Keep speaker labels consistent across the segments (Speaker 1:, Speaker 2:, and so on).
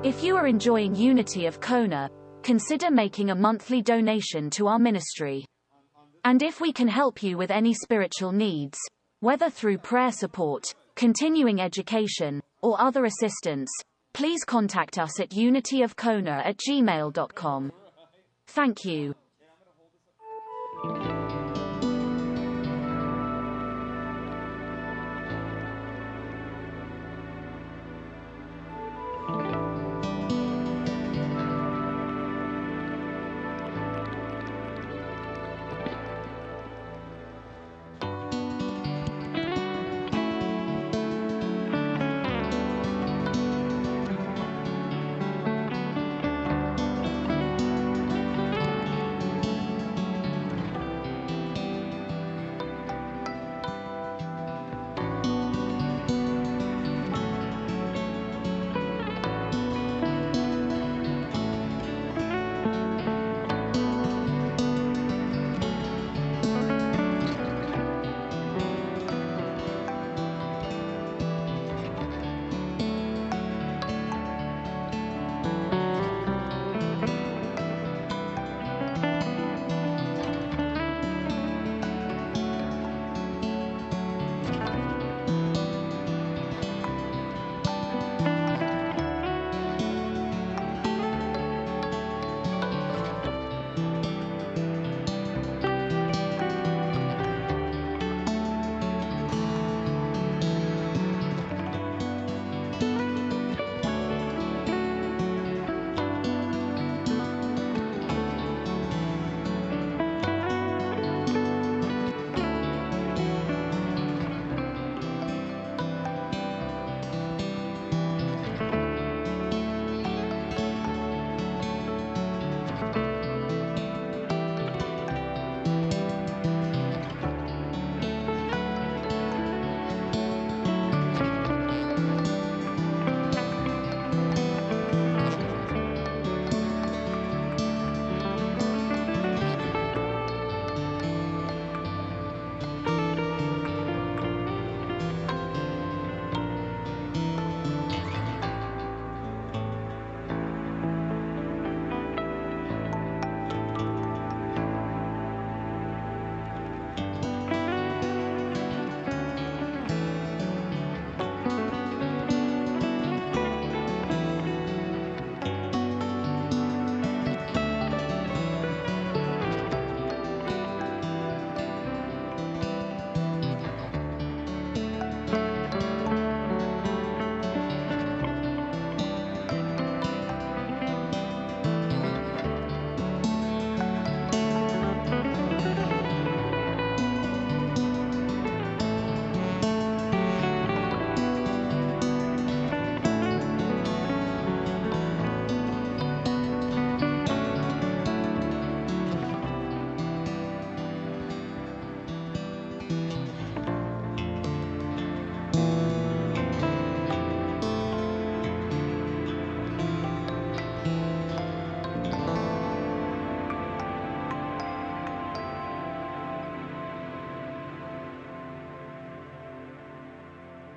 Speaker 1: If you are enjoying Unity of Kona, consider making a monthly donation to our ministry. And if we can help you with any spiritual needs, whether through prayer support, continuing education, or other assistance, please contact us at unityofkona@gmail.com. Thank you.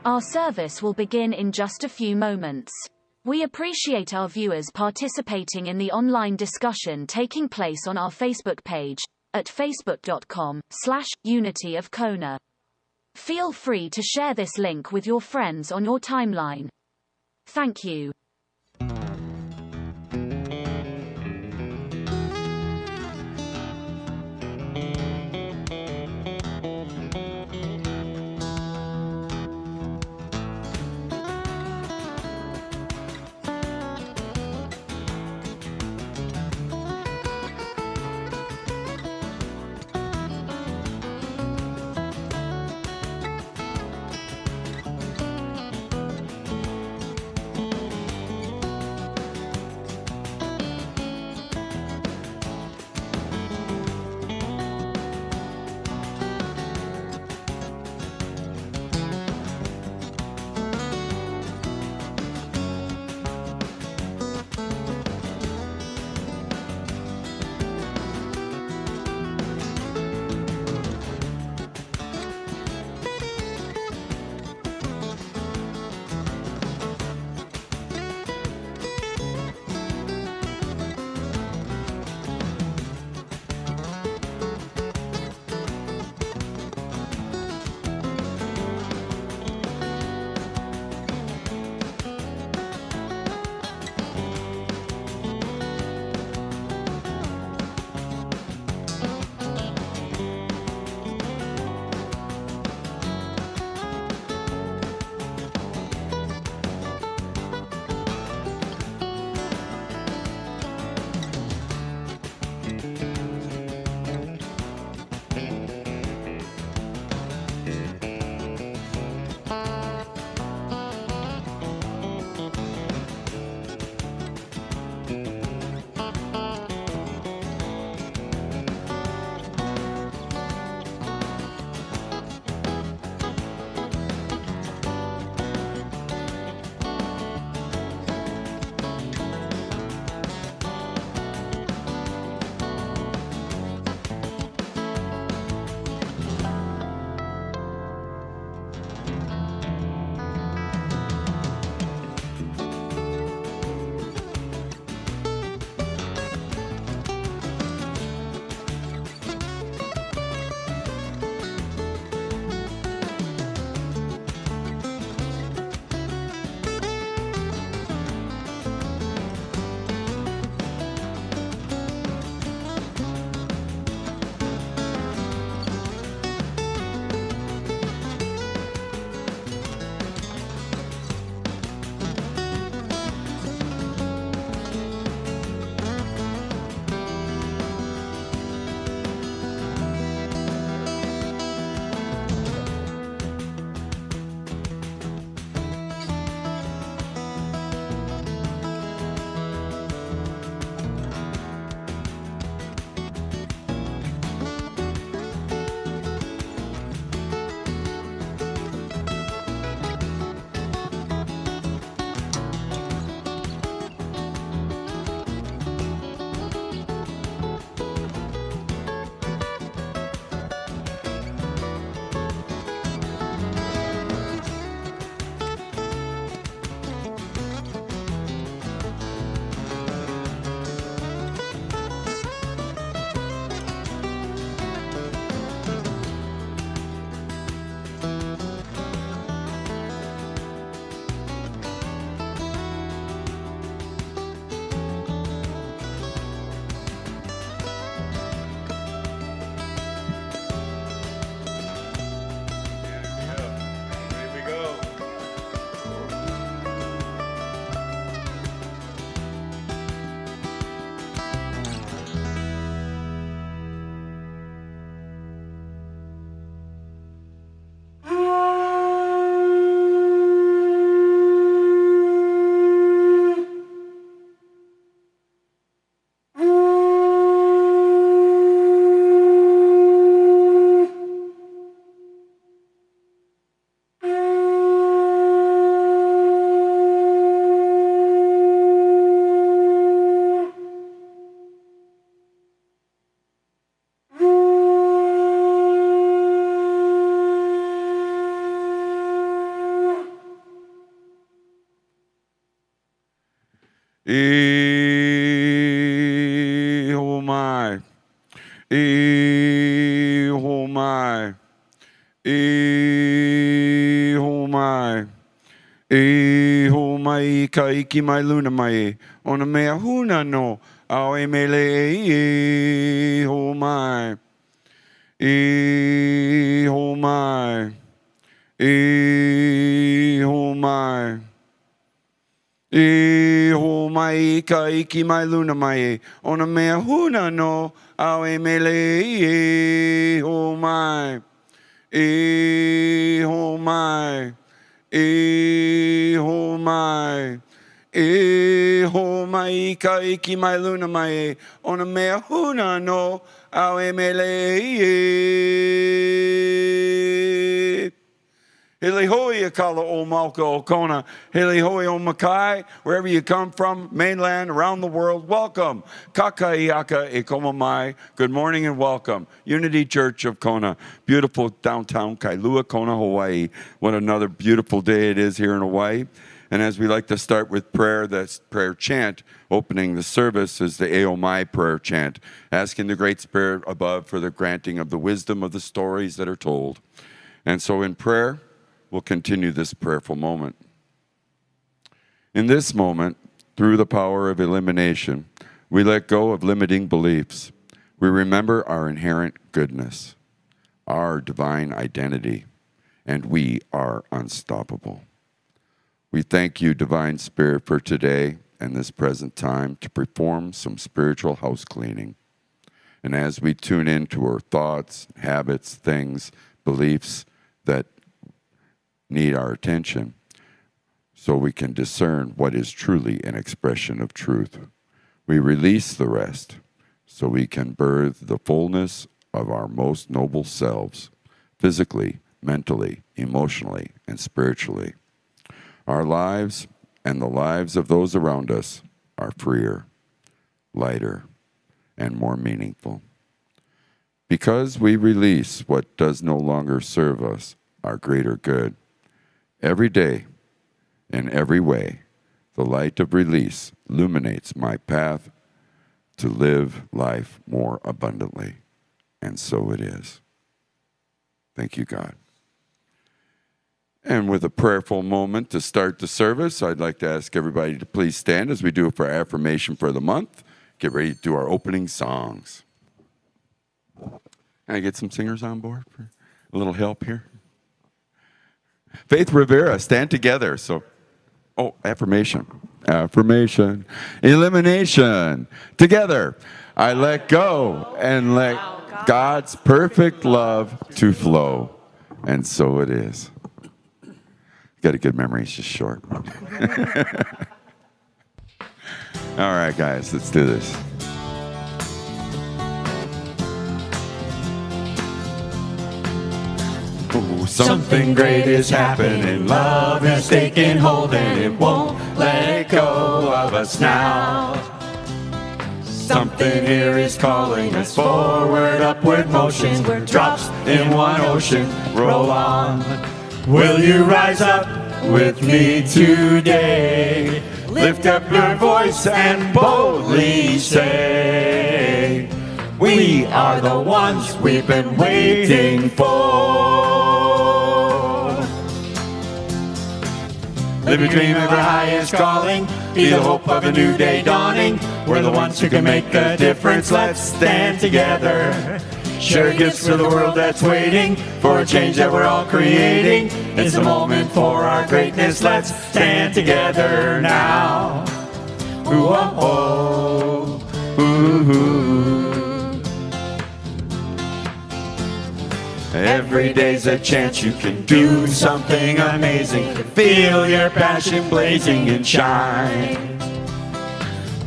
Speaker 1: Our service will begin in just a few moments. We appreciate our viewers participating in the online discussion taking place on our Facebook page, at facebook.com/Unity of Kona. Feel free to share this link with your friends on your timeline. Thank you.
Speaker 2: E ho mai. E ho mai. E ho mai. E ho mai ka iki mai luna mai. Ona mea huna no. Ao e mele e ho mai. E ho mai. E ho mai. E ho mai ka iki mai luna mai. Ona mea huna no. Ao e mele e ho mai. E ho mai. E ho mai. E ho mai ka iki mai luna mai. Ona mea huna no. Ao e mele e. Hele hoi akala o Malka o Kona. Hele hoi o Makai. Wherever you come from, mainland, around the world, welcome. Kakaiaka e koma mai. Good morning and welcome. Unity Church of Kona. Beautiful downtown Kailua, Kona, Hawaii. What another beautiful day it is here in Hawaii. And as we like to start with prayer, that's prayer chant. Opening the service is the Aomai prayer chant, asking the Great Spirit above for the granting of the wisdom of the stories that are told. And so in prayer, we'll continue this prayerful moment. In this moment, through the power of elimination, we let go of limiting beliefs. We remember our inherent goodness, our divine identity, and we are unstoppable. We thank you, Divine Spirit, for today and this present time to perform some spiritual house cleaning. And as we tune into our thoughts, habits, things, beliefs that need our attention, so we can discern what is truly an expression of truth. We release the rest so we can birth the fullness of our most noble selves, physically, mentally, emotionally, and spiritually. Our lives and the lives of those around us are freer, lighter, and more meaningful. Because we release what does no longer serve us, our greater good, every day, in every way, the light of release illuminates my path to live life more abundantly. And so it is. Thank you, God. And with a prayerful moment to start the service, I'd like to ask everybody to please stand as we do it for our affirmation for the month. Get ready to do our opening songs. Can I get some singers on board for a little help here? Faith Rivera, stand together. So, affirmation. Affirmation. Elimination. Together. I let go and let God's perfect love to flow. And so it is. Got a good memory, it's just short. All right, guys, let's do this. Something great is happening. Love has taken hold and it won't let go of us now. Something here is calling us forward, upward motions. We're drops in one ocean. Roll on. Will you rise up with me today? Lift up your voice and boldly say, we are the ones we've been waiting for. Live your dream, ever high is calling. Be the hope of a new day dawning. We're the ones who can make a difference. Let's stand together. Share gifts for the world that's waiting for a change that we're all creating. It's the moment for our greatness. Let's stand together now. Ooh, oh, oh. Ooh, ooh. Every day's a chance you can do something amazing. Feel your passion blazing and shine.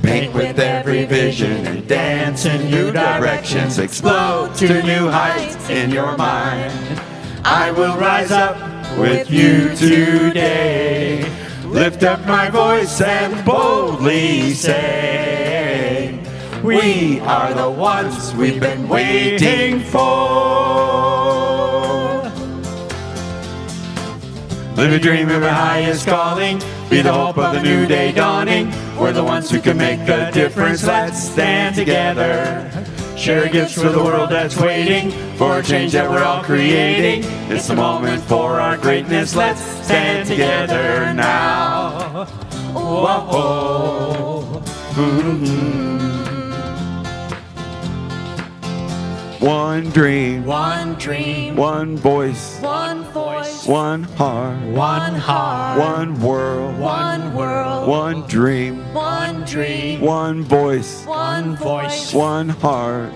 Speaker 2: Paint with every vision and dance in new directions. Explode to new heights in your mind. I will rise up with you today. Lift up my voice and boldly say, we are the ones we've been waiting for. Live a dream of our highest calling. Be the hope of the new day dawning. We're the ones who can make a difference. Let's stand together. Share gifts for the world that's waiting for a change that we're all creating. It's the moment for our greatness. Let's stand together now. Whoa. One dream,
Speaker 3: one dream,
Speaker 2: one voice,
Speaker 3: one voice,
Speaker 2: one heart, one world, one dream,
Speaker 3: one dream,
Speaker 2: one voice,
Speaker 3: one voice,
Speaker 2: one heart,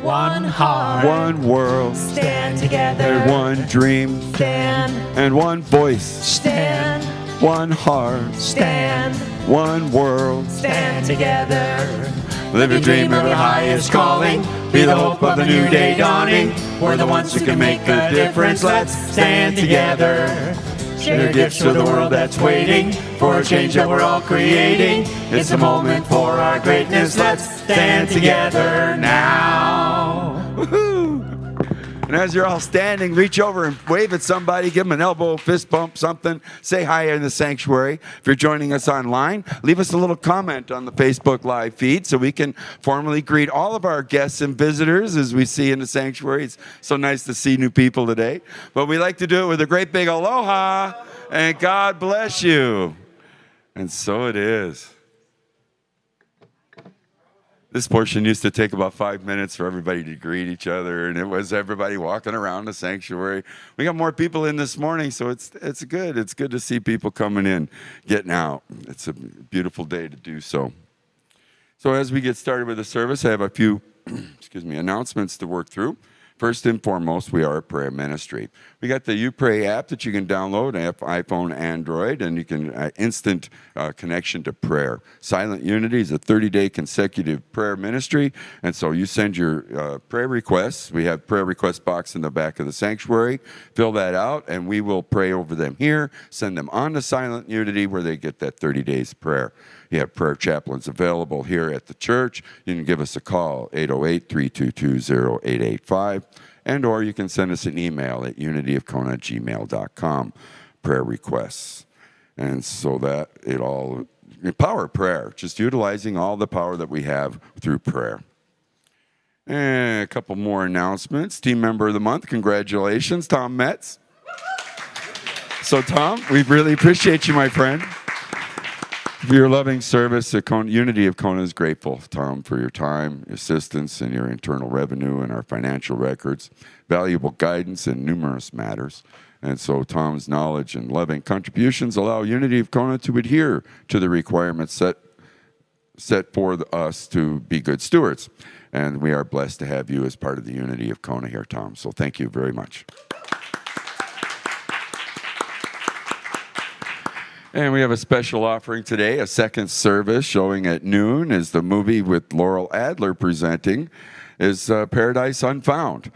Speaker 2: one world.
Speaker 3: Stand together,
Speaker 2: one dream,
Speaker 3: stand,
Speaker 2: and one voice,
Speaker 3: stand,
Speaker 2: one heart,
Speaker 3: stand,
Speaker 2: one world.
Speaker 3: Stand together.
Speaker 2: Live a dream of the highest calling. Be the hope of the new day dawning. We're the ones who can make a difference. Let's stand together. Share gifts for the world that's waiting for a change that we're all creating. It's the moment for our greatness. Let's stand together now. Woohoo! And as you're all standing, reach over and wave at somebody, give them an elbow, fist bump, something. Say hi in the sanctuary. If you're joining us online, leave us a little comment on the Facebook Live feed so we can formally greet all of our guests and visitors as we see in the sanctuary. It's so nice to see new people today. But we like to do it with a great big aloha and God bless you. And so it is. This portion used to take about 5 minutes for everybody to greet each other, and it was everybody walking around the sanctuary. We got more people in this morning, so it's good. It's good to see people coming in, getting out. It's a beautiful day to do so. So as we get started with the service, I have a few announcements to work through. First and foremost, we are a prayer ministry. We got the You Pray app that you can download, iPhone, Android, and you can instant connection to prayer. Silent Unity is a 30-day consecutive prayer ministry, and so you send your prayer requests. We have prayer request box in the back of the sanctuary. Fill that out, and we will pray over them here, send them on to Silent Unity where they get that 30 days prayer. You have prayer chaplains available here at the church. You can give us a call, 808-322-0885, and or you can send us an email at unityofkona@gmail.com, prayer requests. And so that it all, the power of prayer, just utilizing all the power that we have through prayer. And a couple more announcements. Team Member of the Month, congratulations, Tom Metz. So Tom, we really appreciate you, my friend. For your loving service, the Unity of Kona is grateful, Tom, for your time, assistance in your internal revenue and our financial records, valuable guidance in numerous matters. And so Tom's knowledge and loving contributions allow Unity of Kona to adhere to the requirements set for us to be good stewards. And we are blessed to have you as part of the Unity of Kona here, Tom. So thank you very much. And we have a special offering today, a second service showing at noon is the movie with Laurel Adler presenting is Paradise Unfound.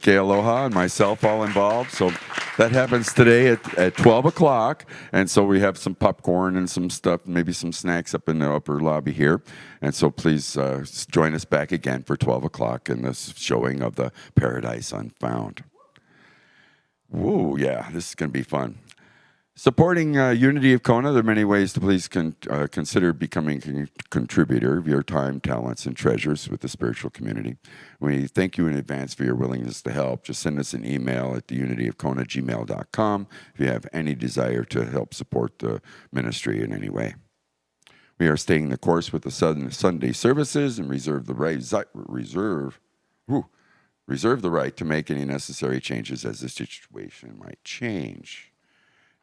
Speaker 2: Kay Aloha and myself all involved. So that happens today at 12 o'clock. And so we have some popcorn and some stuff, maybe some snacks up in the upper lobby here. And so please join us back again for 12 o'clock in this showing of the Paradise Unfound. Whoa, yeah, this is going to be fun. Supporting Unity of Kona, there are many ways to please consider becoming a contributor of your time, talents, and treasures with the spiritual community. We thank you in advance for your willingness to help. Just send us an email at theunityofkona@gmail.com if you have any desire to help support the ministry in any way. We are staying the course with the Sunday services and reserve the right to make any necessary changes as the situation might change.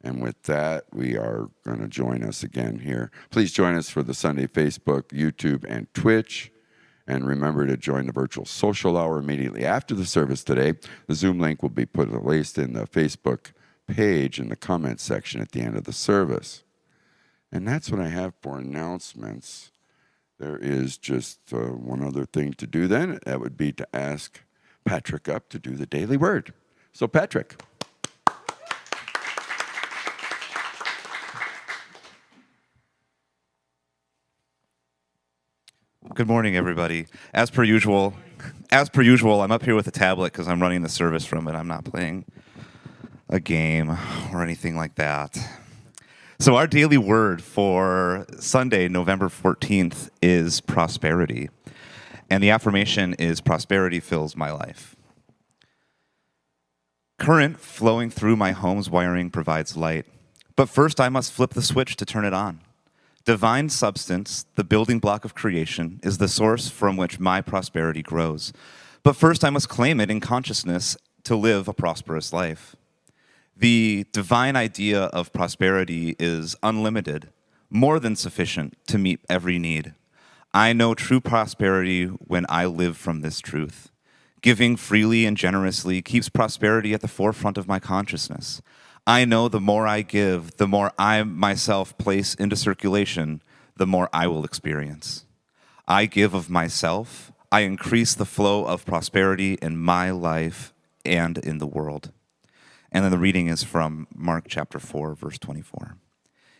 Speaker 2: And with that, we are going to join us again here. Please join us for the Sunday Facebook, YouTube, and Twitch. And remember to join the virtual social hour immediately after the service today. The Zoom link will be placed in the Facebook page in the comments section at the end of the service. And that's what I have for announcements. There is just one other thing to do then. That would be to ask Patrick up to do the daily word. So Patrick.
Speaker 4: Good morning, everybody. As per usual, I'm up here with a tablet because I'm running the service from it. I'm not playing a game or anything like that. So our daily word for Sunday, November 14th, is prosperity. And the affirmation is, prosperity fills my life. Current flowing through my home's wiring provides light. But first I must flip the switch to turn it on. Divine substance, the building block of creation, is the source from which my prosperity grows. But first I must claim it in consciousness to live a prosperous life. The divine idea of prosperity is unlimited, more than sufficient to meet every need. I know true prosperity when I live from this truth. Giving freely and generously keeps prosperity at the forefront of my consciousness. I know the more I give, the more I myself place into circulation, the more I will experience. I give of myself. I increase the flow of prosperity in my life and in the world. And then the reading is from Mark chapter 4, verse 24.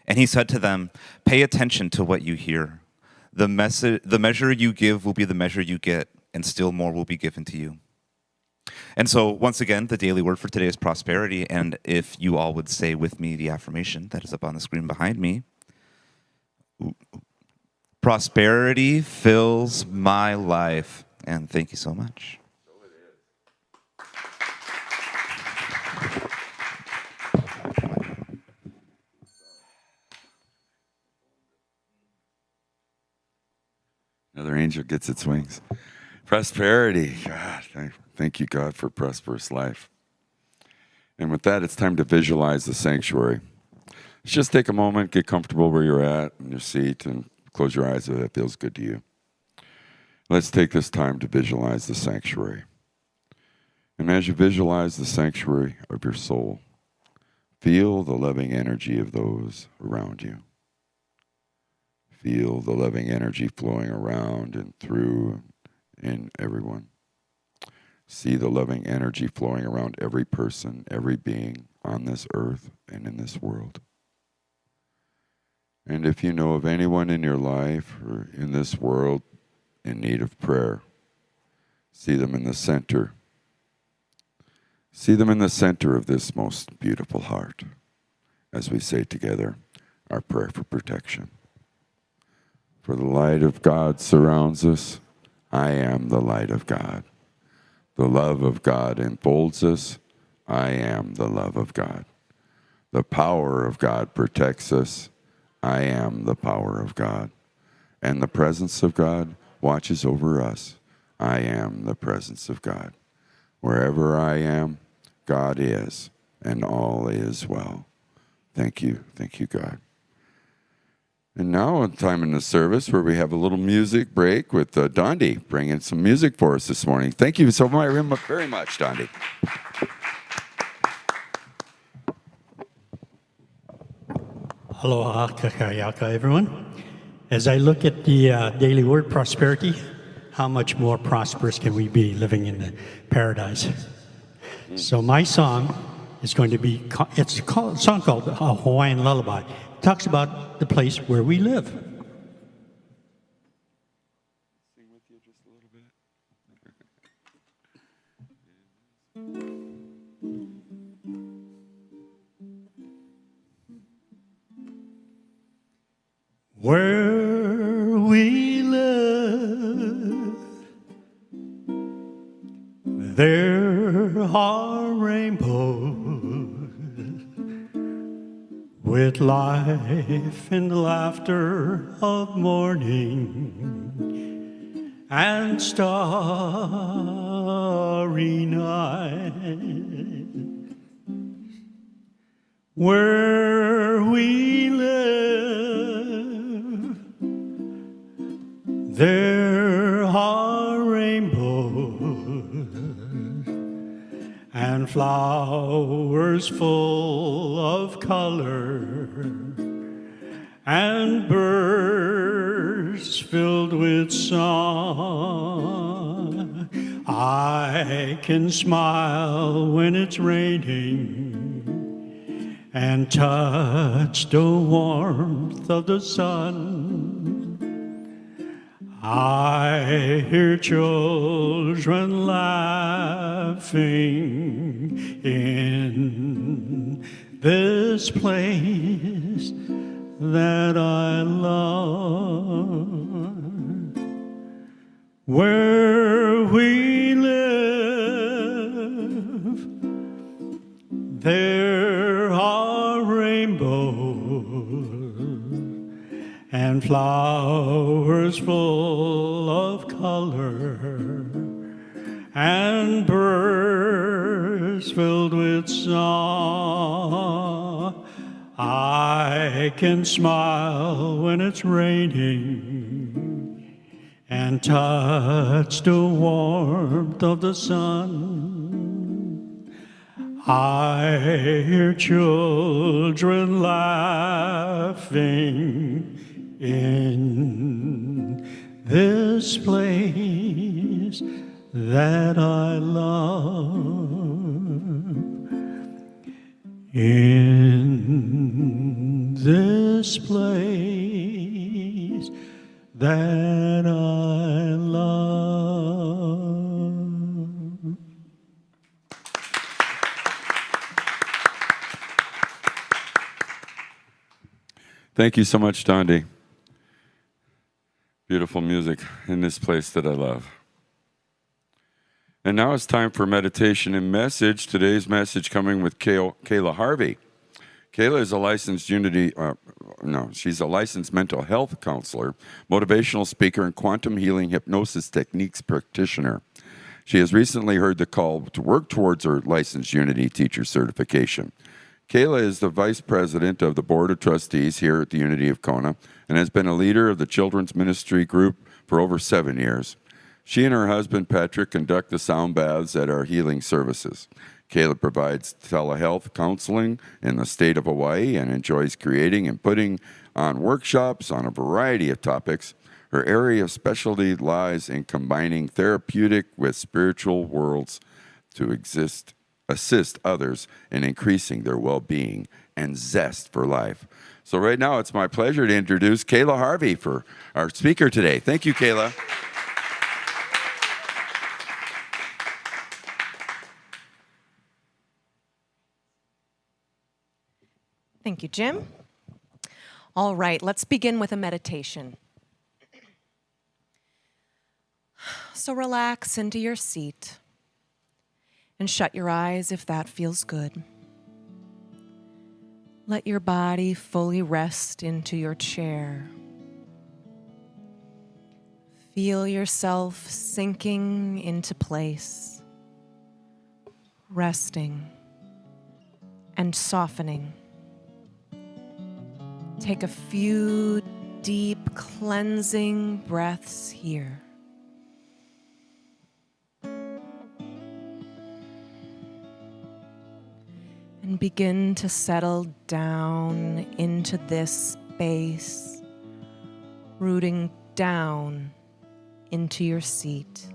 Speaker 4: And he said to them, pay attention to what you hear. The measure you give will be the measure you get, and still more will be given to you. And so, once again, the daily word for today is prosperity. And if you all would say with me the affirmation that is up on the screen behind me. Prosperity fills my life. And thank you so much.
Speaker 2: Another angel gets its wings. Prosperity. God, thank you, God, for prosperous life. And with that, it's time to visualize the sanctuary. Let's just take a moment, get comfortable where you're at in your seat, and close your eyes if that feels good to you. Let's take this time to visualize the sanctuary. And as you visualize the sanctuary of your soul, feel the loving energy of those around you. Feel the loving energy flowing around and through in everyone. See the loving energy flowing around every person, every being on this earth and in this world. And if you know of anyone in your life or in this world in need of prayer, see them in the center. See them in the center of this most beautiful heart as we say together our prayer for protection. For the light of God surrounds us. I am the light of God. The love of God enfolds us. I am the love of God. The power of God protects us. I am the power of God. And the presence of God watches over us. I am the presence of God. Wherever I am, God is, and all is well. Thank you, God. And now, a time in the service where we have a little music break with Dondi bringing some music for us this morning. Thank you so very much, Dondi.
Speaker 5: Aloha, kakayaka, everyone. As I look at the daily word prosperity, how much more prosperous can we be living in the paradise? So my song is going to be, it's a song called Hawaiian Lullaby. It talks about the place where we live.
Speaker 2: Sing with you just a little bit.
Speaker 5: Where we live, there are rainbows with life and laughter of morning and starry night. Where we live, there are rainbows and flowers full of color and birds filled with song. I can smile when it's raining and touch the warmth of the sun. I hear children laughing in this place that I love, where we live, there are rainbows and flowers full of color, and birds filled with song. I can smile when it's raining and touch the warmth of the sun. I hear children laughing in this place that I love. In this place that I love.
Speaker 2: Thank you so much, Dondi. Beautiful music in this place that I love. And now it's time for meditation and message. Today's message coming with Kayla Harvey. Kayla is a licensed she's a licensed mental health counselor, motivational speaker, and quantum healing hypnosis techniques practitioner. She has recently heard the call to work towards her licensed Unity teacher certification. Kayla is the vice president of the Board of Trustees here at the Unity of Kona and has been a leader of the children's ministry group for over 7 years. She and her husband, Patrick, conduct the sound baths at our healing services. Kayla provides telehealth counseling in the state of Hawaii and enjoys creating and putting on workshops on a variety of topics. Her area of specialty lies in combining therapeutic with spiritual worlds to assist others in increasing their well-being and zest for life. So right now, it's my pleasure to introduce Kayla Harvey for our speaker today. Thank you, Kayla.
Speaker 6: Thank you, Jim. All right, let's begin with a meditation. So relax into your seat and shut your eyes if that feels good. Let your body fully rest into your chair. Feel yourself sinking into place, resting and softening. Take a few deep cleansing breaths here. And begin to settle down into this space, rooting down into your seat.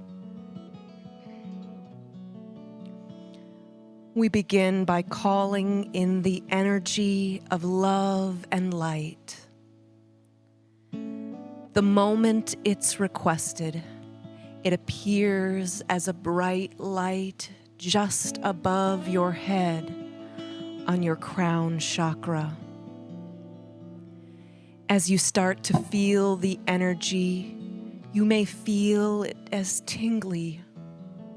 Speaker 6: We begin by calling in the energy of love and light. The moment it's requested, it appears as a bright light just above your head on your crown chakra. As you start to feel the energy, you may feel it as tingly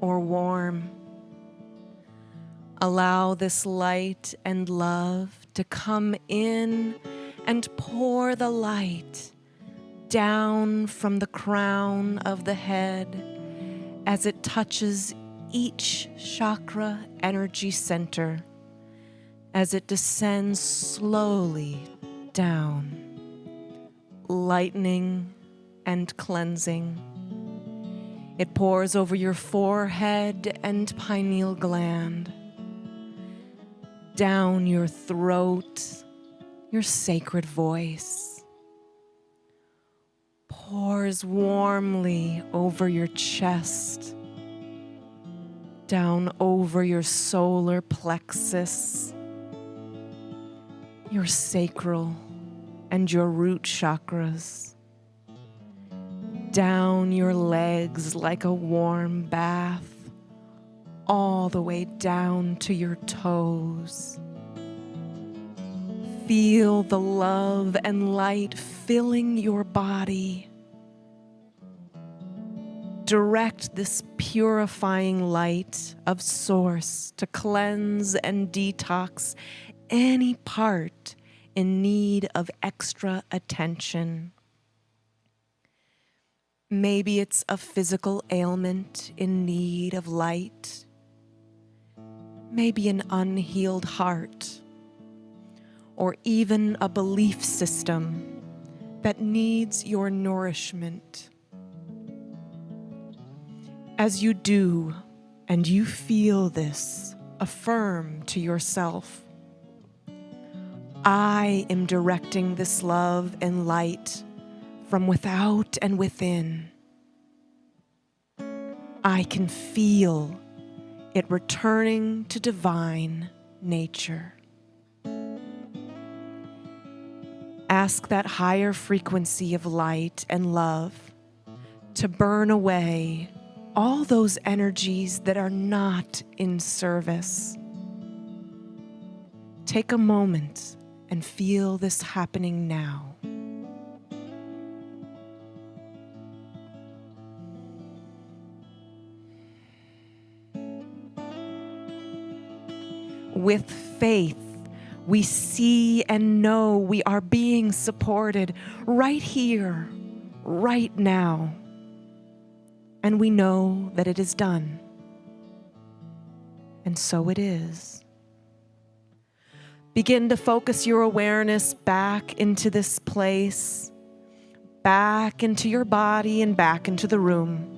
Speaker 6: or warm. Allow this light and love to come in and pour the light down from the crown of the head as it touches each chakra energy center, as it descends slowly down, lightening and cleansing. It pours over your forehead and pineal gland, down your throat, your sacred voice, pours warmly over your chest, down over your solar plexus, your sacral and your root chakras, down your legs like a warm bath, all the way down to your toes. feel the love and light filling your body. Direct this purifying light of Source to cleanse and detox any part in need of extra attention. Maybe it's a physical ailment in need of light. Maybe an unhealed heart, or even a belief system that needs your nourishment. As you do and you feel this, affirm to yourself, I am directing this love and light from without and within. I can feel it returning to divine nature. Ask that higher frequency of light and love to burn away all those energies that are not in service. Take a moment and feel this happening now. With faith, we see and know we are being supported right here, right now. And we know that it is done. And so it is. Begin to focus your awareness back into this place, back into your body and back into the room.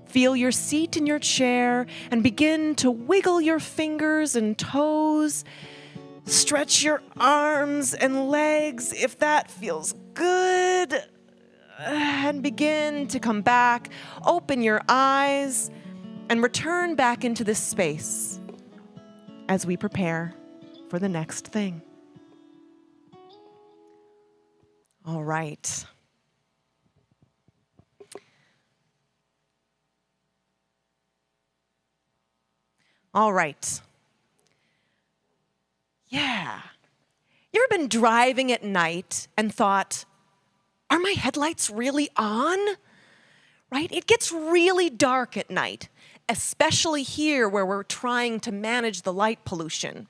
Speaker 6: Feel your seat in your chair and begin to wiggle your fingers and toes. Stretch your arms and legs if that feels good. And begin to come back. Open your eyes and return back into this space as we prepare for the next thing. All right. All right. Yeah. You ever been driving at night and thought, are my headlights really on? Right? It gets really dark at night, especially here where we're trying to manage the light pollution.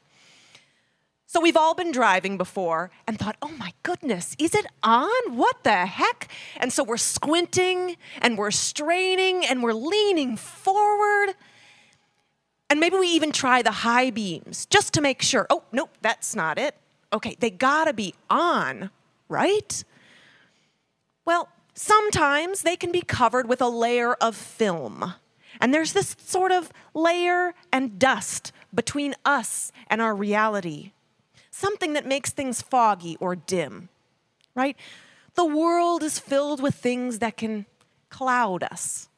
Speaker 6: So we've all been driving before and thought, oh my goodness, is it on? What the heck? And so we're squinting and we're straining and we're leaning forward. And maybe we even try the high beams just to make sure. Oh, nope, that's not it. Okay, they gotta be on, right? Well, sometimes they can be covered with a layer of film. And there's this sort of layer and dust between us and our reality. Something that makes things foggy or dim, right? The world is filled with things that can cloud us.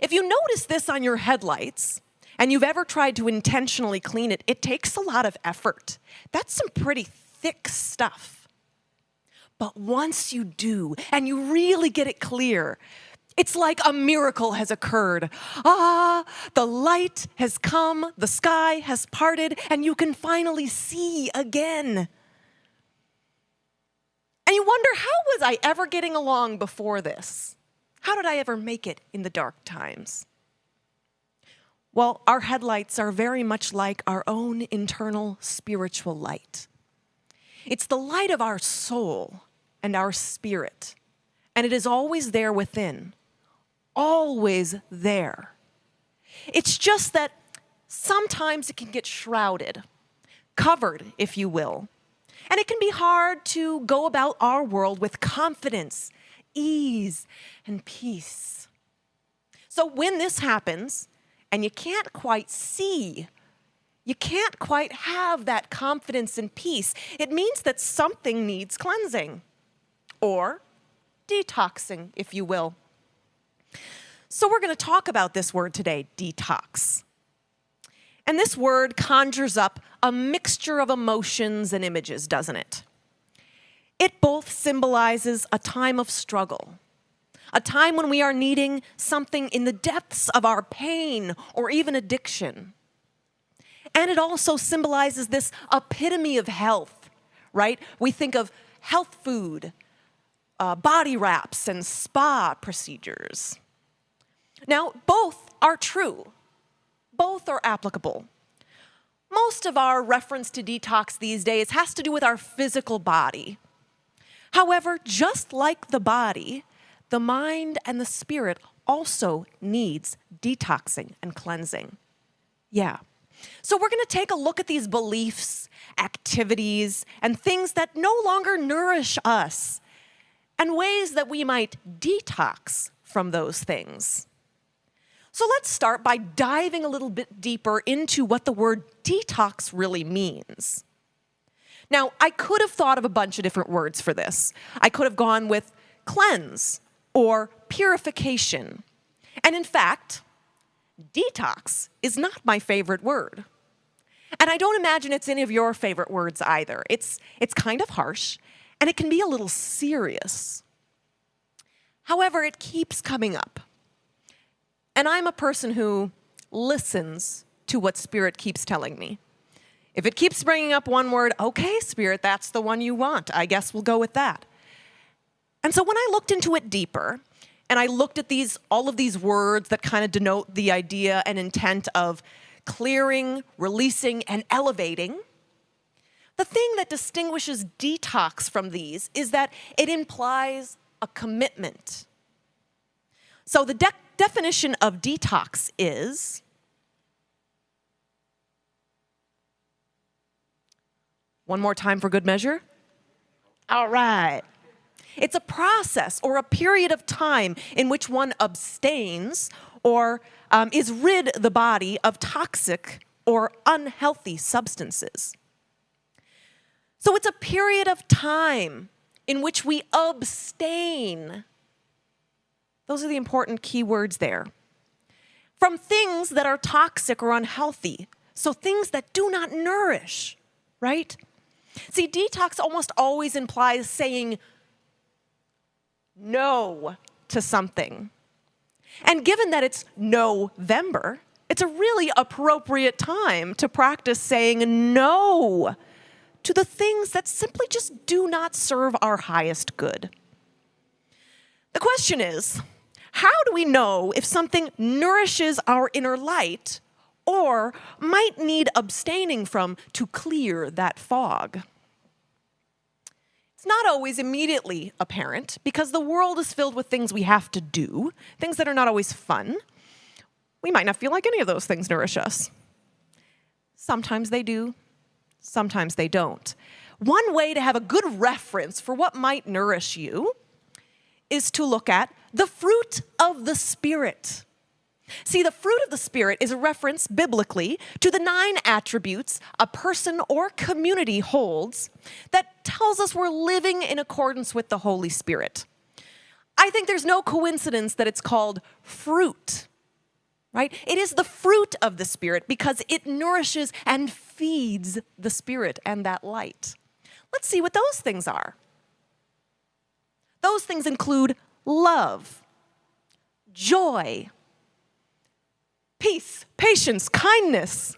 Speaker 6: If you notice this on your headlights, and you've ever tried to intentionally clean it, it takes a lot of effort. That's some pretty thick stuff. But once you do, and you really get it clear, it's like a miracle has occurred. Ah, the light has come, the sky has parted, and you can finally see again. And you wonder, how was I ever getting along before this? How did I ever make it in the dark times? Well, our headlights are very much like our own internal spiritual light. It's the light of our soul and our spirit, and it is always there within, always there. It's just that sometimes it can get shrouded, covered, if you will, and it can be hard to go about our world with confidence, ease, and peace. So when this happens, and you can't quite see, you can't quite have that confidence and peace, it means that something needs cleansing or detoxing, if you will. So we're going to talk about this word today, detox. And this word conjures up a mixture of emotions and images, doesn't it? It both symbolizes a time of struggle, a time when we are needing something in the depths of our pain or even addiction. And it also symbolizes this epitome of health, right? We think of health food, body wraps, and spa procedures. Now, both are true. Both are applicable. Most of our reference to detox these days has to do with our physical body. However, just like the body, the mind and the spirit also needs detoxing and cleansing. Yeah. So we're going to take a look at these beliefs, activities, and things that no longer nourish us, and ways that we might detox from those things. So let's start by diving a little bit deeper into what the word detox really means. Now, I could have thought of a bunch of different words for this. I could have gone with cleanse or purification. And in fact, detox is not my favorite word. And I don't imagine it's any of your favorite words either. It's kind of harsh, and it can be a little serious. However, it keeps coming up. And I'm a person who listens to what Spirit keeps telling me. If it keeps bringing up one word, okay, Spirit, that's the one you want. I guess we'll go with that. And so when I looked into it deeper, and I looked at all of these words that kind of denote the idea and intent of clearing, releasing, and elevating, the thing that distinguishes detox from these is that it implies a commitment. So the definition of detox is one more time for good measure. All right. It's a process or a period of time in which one abstains or is rid the body of toxic or unhealthy substances. So it's a period of time in which we abstain. Those are the important key words there. From things that are toxic or unhealthy. So things that do not nourish, right? See, detox almost always implies saying no to something. And given that it's November, it's a really appropriate time to practice saying no to the things that simply just do not serve our highest good. The question is, how do we know if something nourishes our inner light or might need abstaining from to clear that fog? It's not always immediately apparent because the world is filled with things we have to do, things that are not always fun. We might not feel like any of those things nourish us. Sometimes they do, sometimes they don't. One way to have a good reference for what might nourish you is to look at the fruit of the Spirit. See, the fruit of the Spirit is a reference biblically to the 9 attributes a person or community holds that tells us we're living in accordance with the Holy Spirit. I think there's no coincidence that it's called fruit, right? It is the fruit of the Spirit because it nourishes and feeds the Spirit and that light. Let's see what those things are. Those things include love, joy, peace, patience, kindness,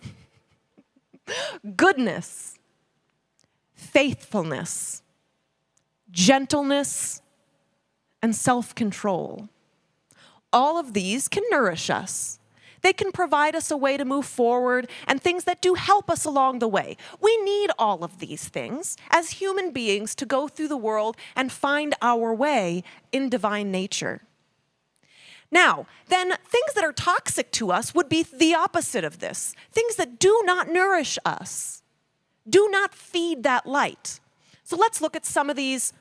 Speaker 6: goodness, faithfulness, gentleness, and self-control. All of these can nourish us. They can provide us a way to move forward and things that do help us along the way. We need all of these things as human beings to go through the world and find our way in divine nature. Now, then things that are toxic to us would be the opposite of this. Things that do not nourish us, do not feed that light. So let's look at some of these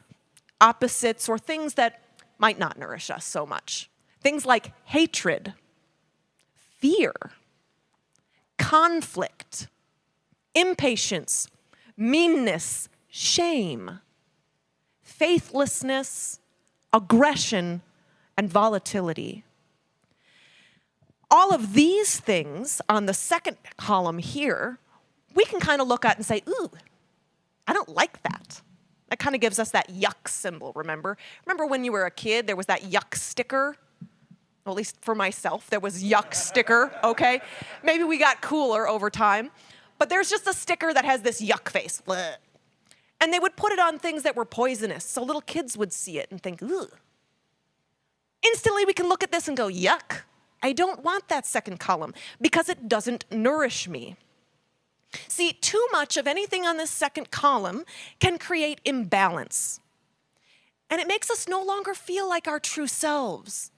Speaker 6: opposites or things that might not nourish us so much. Things like hatred, fear, conflict, impatience, meanness, shame, faithlessness, aggression, and volatility. All of these things on the second column here, we can kind of look at and say, ooh, I don't like that. That kind of gives us that yuck symbol, remember? Remember when you were a kid, there was that yuck sticker? Well, at least for myself, there was yuck sticker, okay? Maybe we got cooler over time. But there's just a sticker that has this yuck face. Bleh. And they would put it on things that were poisonous, so little kids would see it and think, ugh. Instantly, we can look at this and go, yuck. I don't want that second column because it doesn't nourish me. See, too much of anything on this second column can create imbalance. And it makes us no longer feel like our true selves.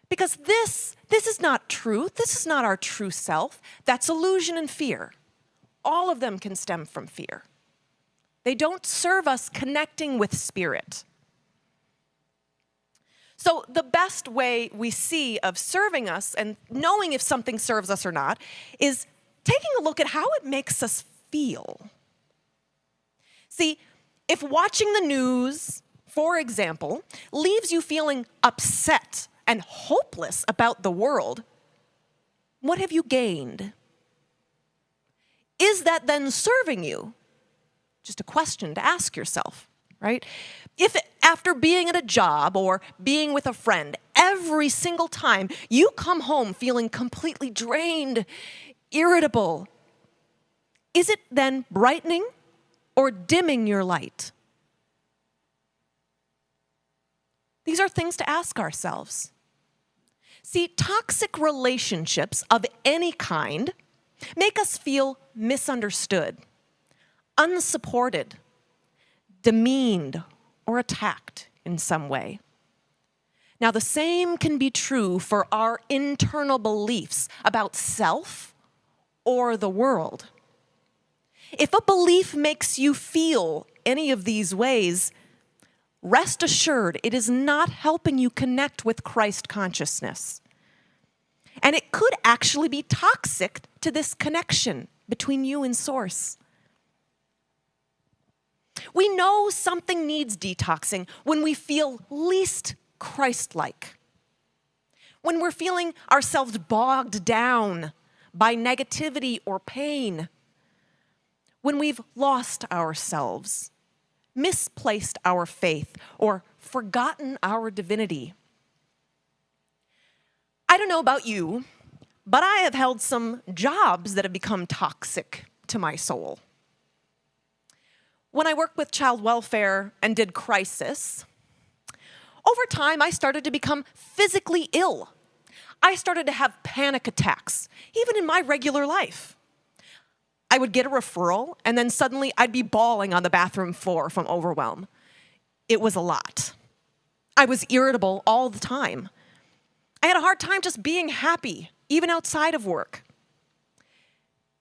Speaker 6: Because this is not truth. This is not our true self. That's illusion and fear. All of them can stem from fear. They don't serve us connecting with spirit. So the best way we see of serving us and knowing if something serves us or not is taking a look at how it makes us feel. See, if watching the news, for example, leaves you feeling upset and hopeless about the world, what have you gained? Is that then serving you? Just a question to ask yourself, right? If after being at a job or being with a friend, every single time you come home feeling completely drained, irritable, is it then brightening or dimming your light? These are things to ask ourselves. See, toxic relationships of any kind make us feel misunderstood, unsupported, demeaned, or attacked in some way. Now, the same can be true for our internal beliefs about self or the world. If a belief makes you feel any of these ways, rest assured it is not helping you connect with Christ consciousness. And it could actually be toxic to this connection between you and Source. We know something needs detoxing when we feel least Christ-like. When we're feeling ourselves bogged down by negativity or pain. When we've lost ourselves, misplaced our faith, or forgotten our divinity. I don't know about you, but I have held some jobs that have become toxic to my soul. When I worked with child welfare and did crisis, over time I started to become physically ill. I started to have panic attacks, even in my regular life. I would get a referral, and then suddenly I'd be bawling on the bathroom floor from overwhelm. It was a lot. I was irritable all the time. I had a hard time just being happy, even outside of work.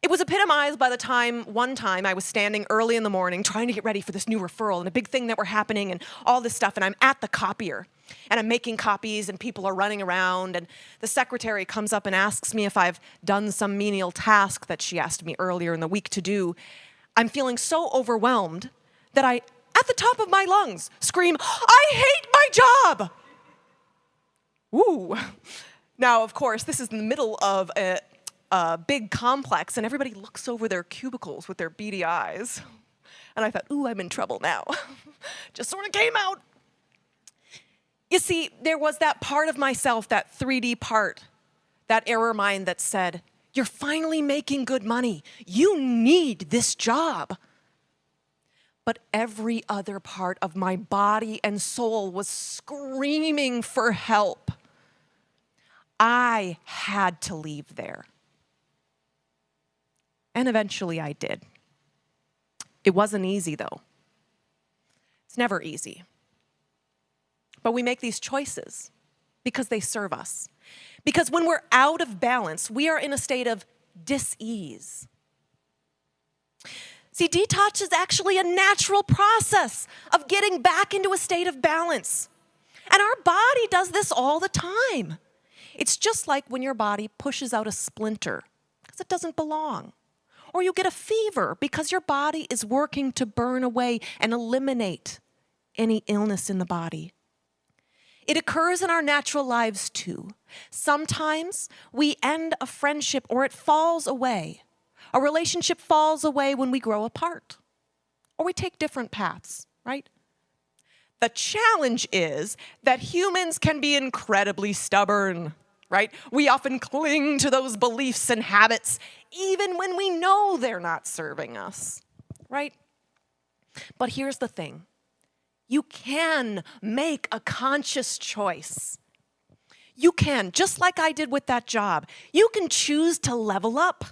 Speaker 6: It was epitomized by the time, one time, I was standing early in the morning trying to get ready for this new referral and a big thing that were happening and all this stuff, and I'm at the copier, and I'm making copies, and people are running around, and the secretary comes up and asks me if I've done some menial task that she asked me earlier in the week to do. I'm feeling so overwhelmed that I, at the top of my lungs, scream, "I hate my job!" Ooh. Now, of course, this is in the middle of a big complex, and everybody looks over their cubicles with their beady eyes. And I thought, ooh, I'm in trouble now. Just sort of came out. You see, there was that part of myself, that 3D part, that error mind that said, you're finally making good money. You need this job. But every other part of my body and soul was screaming for help. I had to leave there. And eventually I did. It wasn't easy, though. It's never easy. But we make these choices because they serve us. Because when we're out of balance, we are in a state of dis-ease. See, detox is actually a natural process of getting back into a state of balance. And our body does this all the time. It's just like when your body pushes out a splinter because it doesn't belong. Or you get a fever because your body is working to burn away and eliminate any illness in the body. It occurs in our natural lives too. Sometimes we end a friendship or it falls away. A relationship falls away when we grow apart. Or we take different paths, right? The challenge is that humans can be incredibly stubborn, right? We often cling to those beliefs and habits even when we know they're not serving us, right? But here's the thing. You can make a conscious choice. You can, just like I did with that job, you can choose to level up.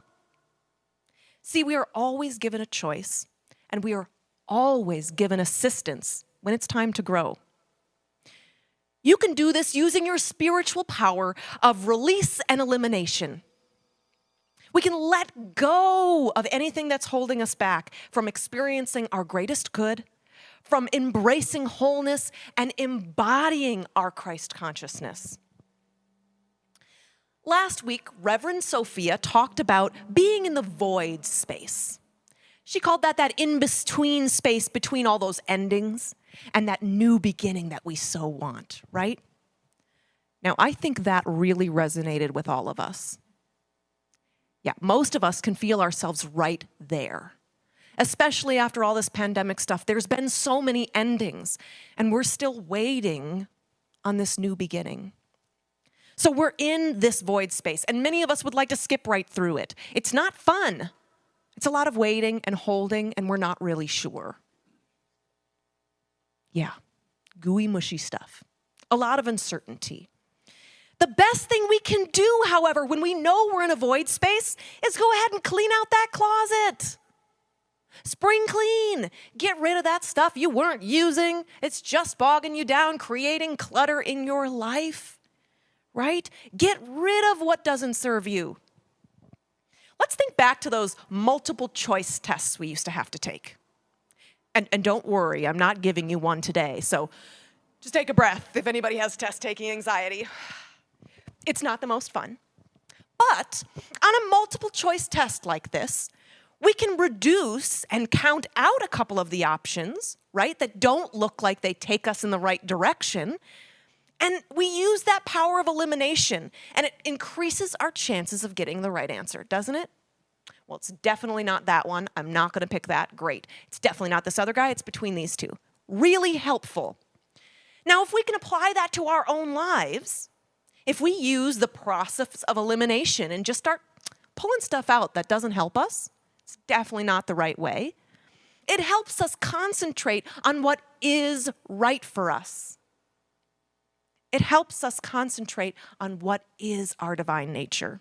Speaker 6: See, we are always given a choice, and we are always given assistance when it's time to grow. You can do this using your spiritual power of release and elimination. We can let go of anything that's holding us back from experiencing our greatest good, from embracing wholeness and embodying our Christ consciousness. Last week, Reverend Sophia talked about being in the void space. She called that in-between space between all those endings and that new beginning that we so want, right? Now, I think that really resonated with all of us. Yeah, most of us can feel ourselves right there. Especially after all this pandemic stuff, there's been so many endings, and we're still waiting on this new beginning. So we're in this void space, and many of us would like to skip right through it. It's not fun. It's a lot of waiting and holding, and we're not really sure. Yeah, gooey, mushy stuff. A lot of uncertainty. The best thing we can do, however, when we know we're in a void space, is go ahead and clean out that closet. Spring clean. Get rid of that stuff you weren't using. It's just bogging you down, creating clutter in your life, right? Get rid of what doesn't serve you. Let's think back to those multiple choice tests we used to have to take. And don't worry, I'm not giving you one today, so just take a breath if anybody has test-taking anxiety. It's not the most fun. But on a multiple choice test like this, we can reduce and count out a couple of the options, right, that don't look like they take us in the right direction. And we use that power of elimination, and it increases our chances of getting the right answer, doesn't it? Well, it's definitely not that one. I'm not going to pick that. Great. It's definitely not this other guy. It's between these two. Really helpful. Now, if we can apply that to our own lives, if we use the process of elimination and just start pulling stuff out that doesn't help us, it's definitely not the right way. It helps us concentrate on what is right for us. It helps us concentrate on what is our divine nature.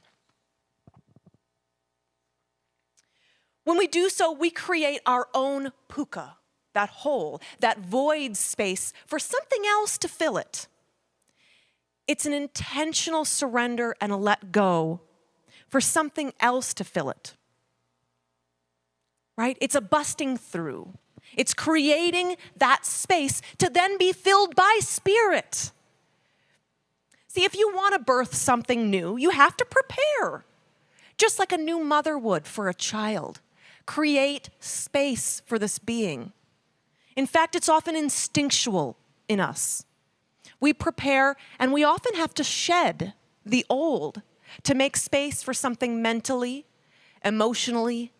Speaker 6: When we do so, we create our own puka, that hole, that void space for something else to fill it. It's an intentional surrender and a let go for something else to fill it. Right? It's a busting through. It's creating that space to then be filled by Spirit. See, if you want to birth something new, you have to prepare. Just like a new mother would for a child. Create space for this being. In fact, it's often instinctual in us. We prepare, and we often have to shed the old to make space for something mentally, emotionally,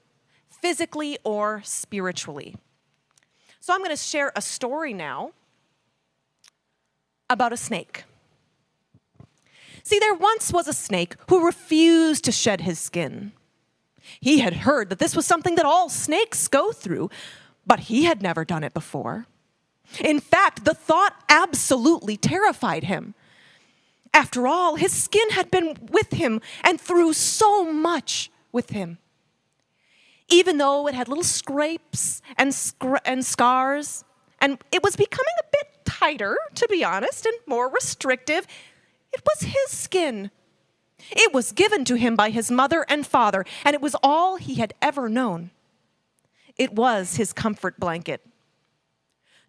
Speaker 6: physically, or spiritually. So I'm going to share a story now about a snake. See, there once was a snake who refused to shed his skin. He had heard that this was something that all snakes go through, but he had never done it before. In fact, the thought absolutely terrified him. After all, his skin had been with him and through so much with him. Even though it had little scrapes and scars, and it was becoming a bit tighter, to be honest, and more restrictive, it was his skin. It was given to him by his mother and father, and it was all he had ever known. It was his comfort blanket.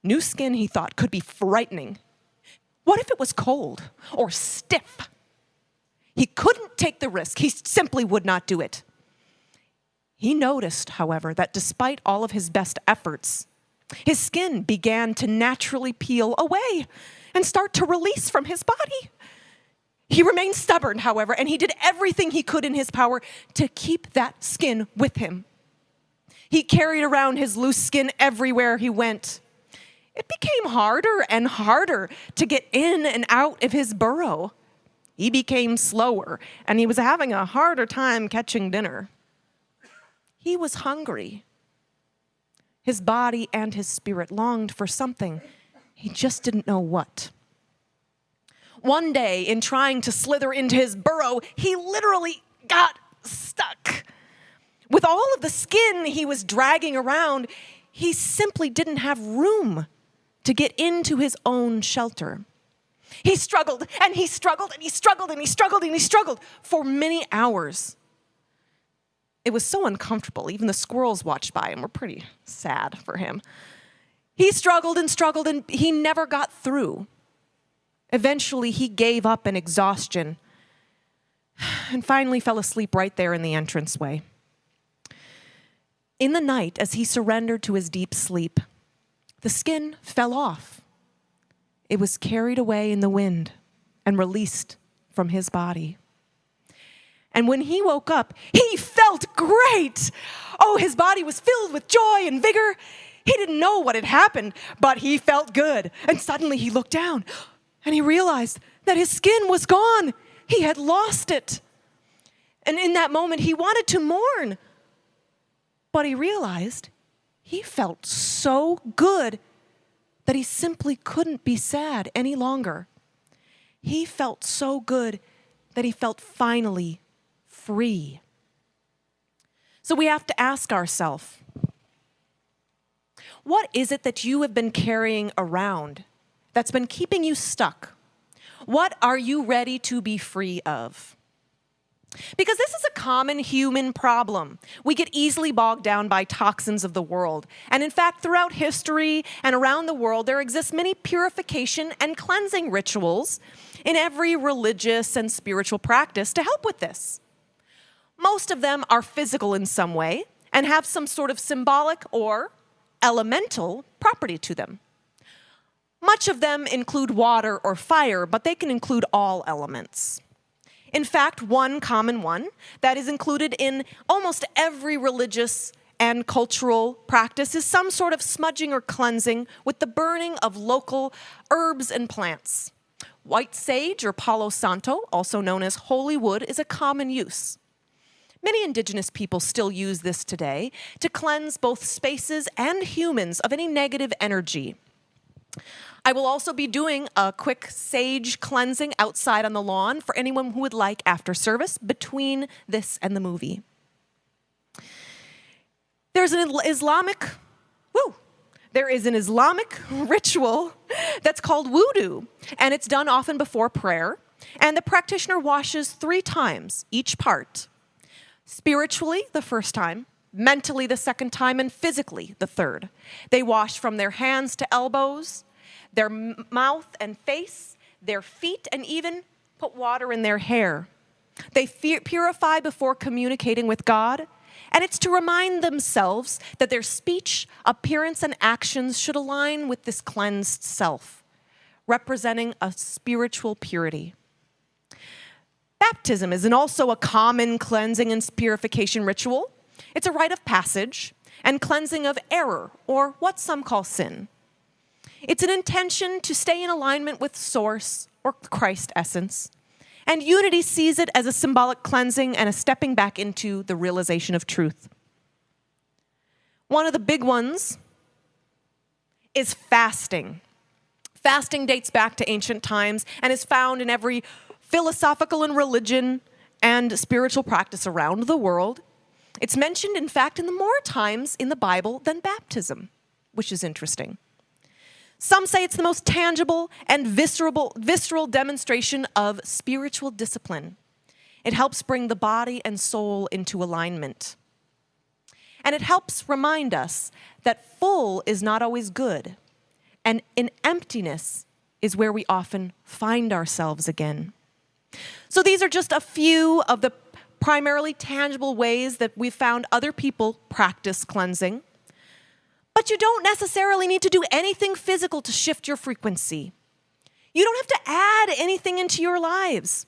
Speaker 6: New skin, he thought, could be frightening. What if it was cold or stiff? He couldn't take the risk. He simply would not do it. He noticed, however, that despite all of his best efforts, his skin began to naturally peel away and start to release from his body. He remained stubborn, however, and he did everything he could in his power to keep that skin with him. He carried around his loose skin everywhere he went. It became harder and harder to get in and out of his burrow. He became slower, and he was having a harder time catching dinner. He was hungry. His body and his spirit longed for something. He just didn't know what. One day, in trying to slither into his burrow, he literally got stuck. With all of the skin he was dragging around, he simply didn't have room to get into his own shelter. He struggled, and he struggled, and he struggled, and he struggled, and he struggled for many hours. It was so uncomfortable. Even the squirrels watched by and were pretty sad for him. He struggled, and he never got through. Eventually, he gave up in exhaustion and finally fell asleep right there in the entranceway. In the night, as he surrendered to his deep sleep, the skin fell off. It was carried away in the wind and released from his body. And when he woke up, he felt great. Oh, his body was filled with joy and vigor. He didn't know what had happened, but he felt good. And suddenly he looked down and he realized that his skin was gone. He had lost it. And in that moment, he wanted to mourn. But he realized he felt so good that he simply couldn't be sad any longer. He felt so good that he felt finally free. So we have to ask ourselves, what is it that you have been carrying around that's been keeping you stuck? What are you ready to be free of? Because this is a common human problem. We get easily bogged down by toxins of the world. And in fact, throughout history and around the world, there exist many purification and cleansing rituals in every religious and spiritual practice to help with this. Most of them are physical in some way and have some sort of symbolic or elemental property to them. Much of them include water or fire, but they can include all elements. In fact, one common one that is included in almost every religious and cultural practice is some sort of smudging or cleansing with the burning of local herbs and plants. White sage or palo santo, also known as holy wood, is a common use. Many indigenous people still use this today to cleanse both spaces and humans of any negative energy. I will also be doing a quick sage cleansing outside on the lawn for anyone who would like after service between this and the movie. There is an Islamic ritual that's called wudu, and it's done often before prayer, and the practitioner washes 3 times each part. Spiritually, the first time, mentally, the second time, and physically, the third. They wash from their hands to elbows, their mouth and face, their feet, and even put water in their hair. They purify before communicating with God, and it's to remind themselves that their speech, appearance, and actions should align with this cleansed self, representing a spiritual purity. Baptism is also a common cleansing and purification ritual. It's a rite of passage and cleansing of error, or what some call sin. It's an intention to stay in alignment with Source or Christ essence. And unity sees it as a symbolic cleansing and a stepping back into the realization of truth. One of the big ones is fasting. Fasting dates back to ancient times and is found in every philosophical and religion and spiritual practice around the world. It's mentioned, in fact, in the more times in the Bible than baptism, which is interesting. Some say it's the most tangible and visceral demonstration of spiritual discipline. It helps bring the body and soul into alignment. And it helps remind us that full is not always good, and in emptiness is where we often find ourselves again. So these are just a few of the primarily tangible ways that we've found other people practice cleansing. But you don't necessarily need to do anything physical to shift your frequency. You don't have to add anything into your lives.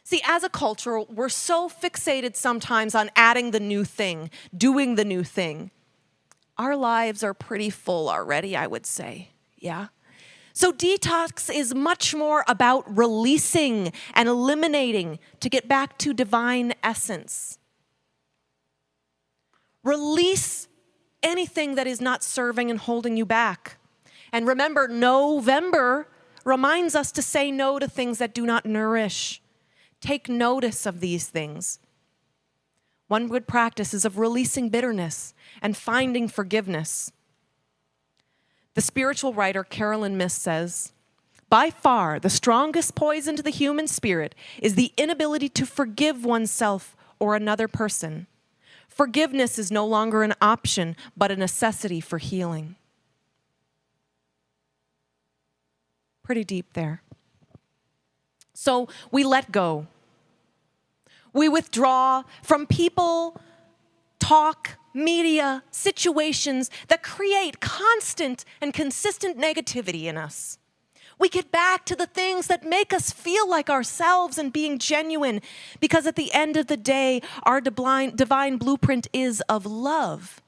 Speaker 6: See, as a culture, we're so fixated sometimes on adding the new thing, doing the new thing. Our lives are pretty full already, I would say, yeah? So detox is much more about releasing and eliminating to get back to divine essence. Release anything that is not serving and holding you back. And remember, November reminds us to say no to things that do not nourish. Take notice of these things. One good practice is of releasing bitterness and finding forgiveness. The spiritual writer Carolyn Myss says, by far the strongest poison to the human spirit is the inability to forgive oneself or another person. Forgiveness is no longer an option, but a necessity for healing. Pretty deep there. So we let go. We withdraw from people, talk, media, situations that create constant and consistent negativity in us. We get back to the things that make us feel like ourselves and being genuine, because at the end of the day, our divine blueprint is of love.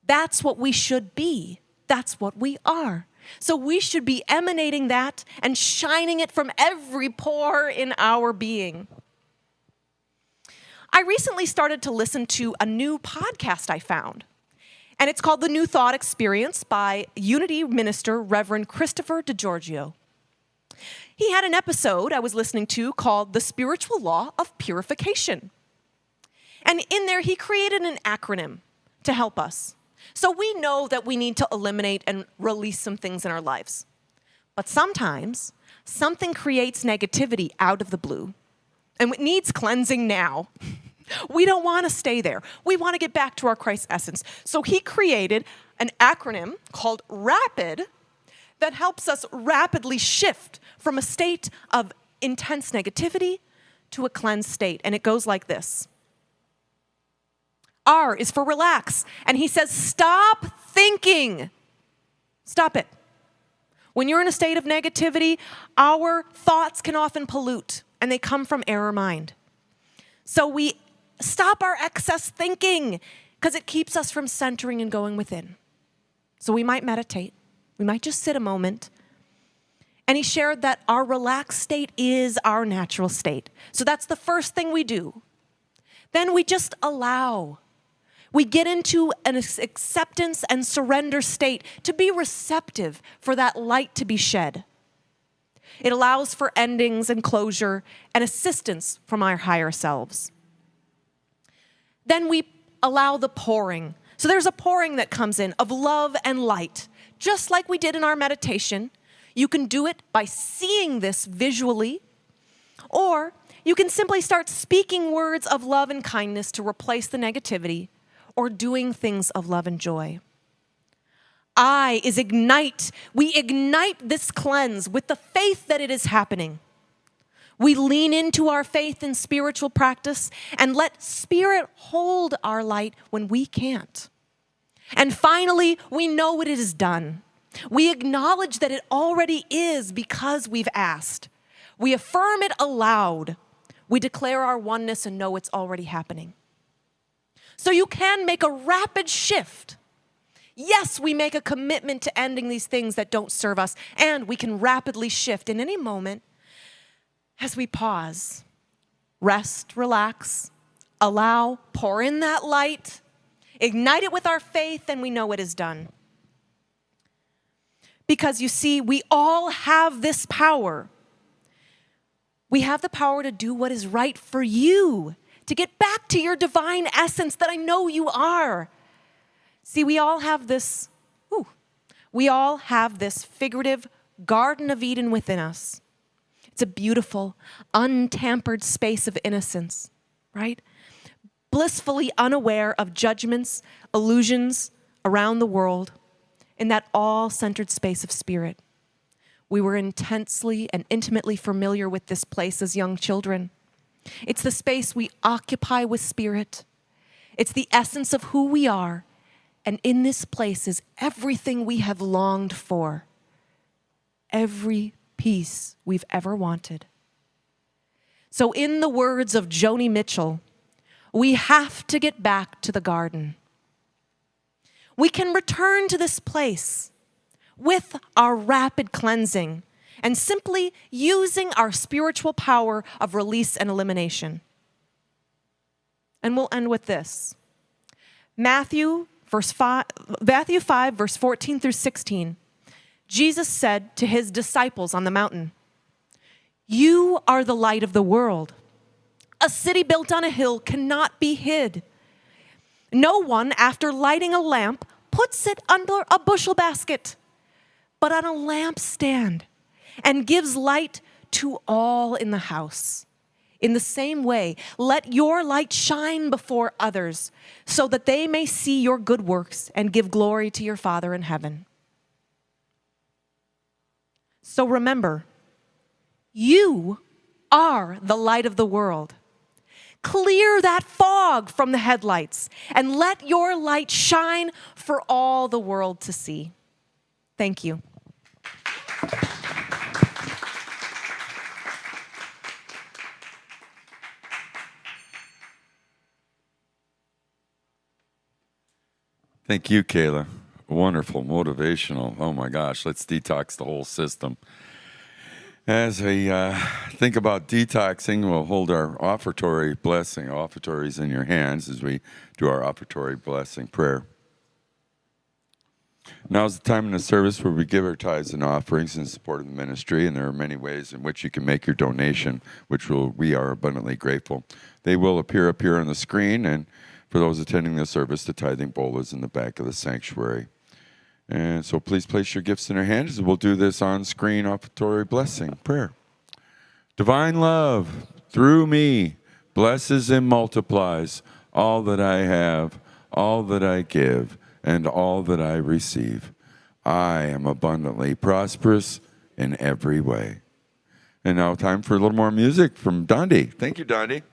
Speaker 6: That's what we should be. That's what we are. So we should be emanating that and shining it from every pore in our being. I recently started to listen to a new podcast I found, and it's called The New Thought Experience by Unity minister Reverend Christopher DiGiorgio. He had an episode I was listening to called The Spiritual Law of Purification. And in there, he created an acronym to help us. So we know that we need to eliminate and release some things in our lives. But sometimes something creates negativity out of the blue, and it needs cleansing now. We don't want to stay there. We want to get back to our Christ essence. So he created an acronym called RAPID that helps us rapidly shift from a state of intense negativity to a cleansed state. And it goes like this. R is for relax. And he says, stop thinking. Stop it. When you're in a state of negativity, our thoughts can often pollute, and they come from error mind. So we stop our excess thinking because it keeps us from centering and going within. So we might meditate. We might just sit a moment. And he shared that our relaxed state is our natural state. So that's the first thing we do. Then we just allow. We get into an acceptance and surrender state to be receptive for that light to be shed. It allows for endings and closure and assistance from our higher selves. Then we allow the pouring. So there's a pouring that comes in of love and light. Just like we did in our meditation, you can do it by seeing this visually, or you can simply start speaking words of love and kindness to replace the negativity, or doing things of love and joy. I is ignite. We ignite this cleanse with the faith that it is happening. We lean into our faith in spiritual practice and let Spirit hold our light when we can't. And finally, we know it is done. We acknowledge that it already is because we've asked. We affirm it aloud. We declare our oneness and know it's already happening. So you can make a rapid shift. Yes, we make a commitment to ending these things that don't serve us, and we can rapidly shift in any moment as we pause, rest, relax, allow, pour in that light, ignite it with our faith, and we know it is done. Because you see, we all have this power. We have the power to do what is right for you, to get back to your divine essence that I know you are. See, we all have this figurative Garden of Eden within us. It's a beautiful, untampered space of innocence, right? Blissfully unaware of judgments, illusions around the world, in that all-centered space of spirit. We were intensely and intimately familiar with this place as young children. It's the space we occupy with spirit. It's the essence of who we are. And in this place is everything we have longed for. Every peace we've ever wanted. So in the words of Joni Mitchell, we have to get back to the garden. We can return to this place with our rapid cleansing and simply using our spiritual power of release and elimination. And we'll end with this. Matthew Matthew 5, verse 14 through 16. Jesus said to his disciples on the mountain, "You are the light of the world. A city built on a hill cannot be hid. No one, after lighting a lamp, puts it under a bushel basket, but on a lampstand, and gives light to all in the house. In the same way, let your light shine before others, so that they may see your good works and give glory to your Father in heaven." So remember, you are the light of the world. Clear that fog from the headlights and let your light shine for all the world to see. Thank you.
Speaker 2: Thank you, Kayla. Wonderful, motivational. Oh my gosh, let's detox the whole system. As we think about detoxing, we'll hold our offertory blessing, offertories in your hands as we do our offertory blessing prayer. Now is the time in the service where we give our tithes and offerings in support of the ministry, and there are many ways in which you can make your donation, which we are abundantly grateful. They will appear up here on the screen, and for those attending the service, the tithing bowl is in the back of the sanctuary. And so please place your gifts in your hands, and we'll do this on-screen offertory blessing prayer. Divine love, through me, blesses and multiplies all that I have, all that I give, and all that I receive. I am abundantly prosperous in every way. And now time for a little more music from Dondi. Thank you, Dondi.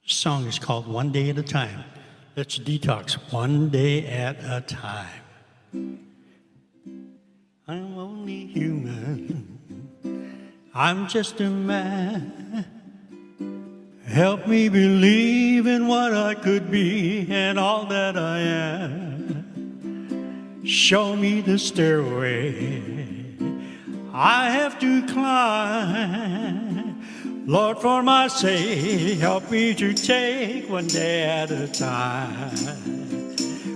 Speaker 5: This song is called One Day at a Time. Let's detox one day at a time. I'm only human. I'm just a man. Help me believe in what I could be and all that I am. Show me the stairway I have to climb. Lord, for my sake, help me to take one day at a time.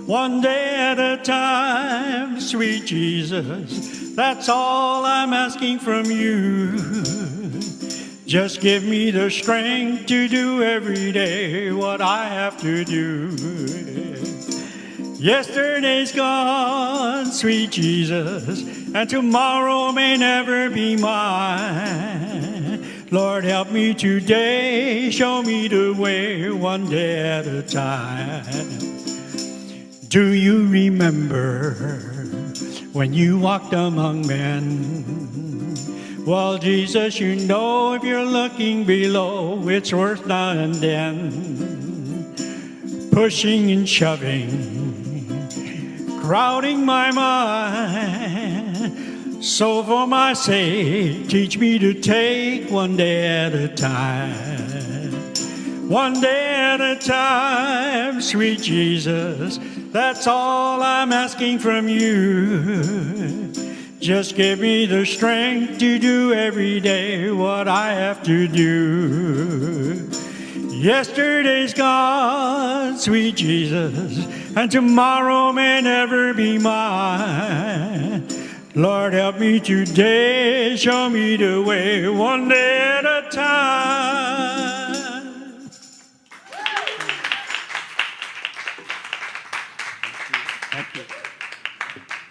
Speaker 5: One day at a time, sweet Jesus, that's all I'm asking from you. Just give me the strength to do every day what I have to do. Yesterday's gone, sweet Jesus, and tomorrow may never be mine. Lord, help me today, show me the way one day at a time. Do you remember when you walked among men? Well, Jesus, you know if you're looking below, it's worse now and then. Pushing and shoving, crowding my mind. So for my sake, teach me to take one day at a time. One day at a time, sweet Jesus, that's all I'm asking from you. Just give me the strength to do every day what I have to do. Yesterday's gone, sweet Jesus, and tomorrow may never be mine. Lord, help me today, show me the way, one day at a time.
Speaker 2: Thank you.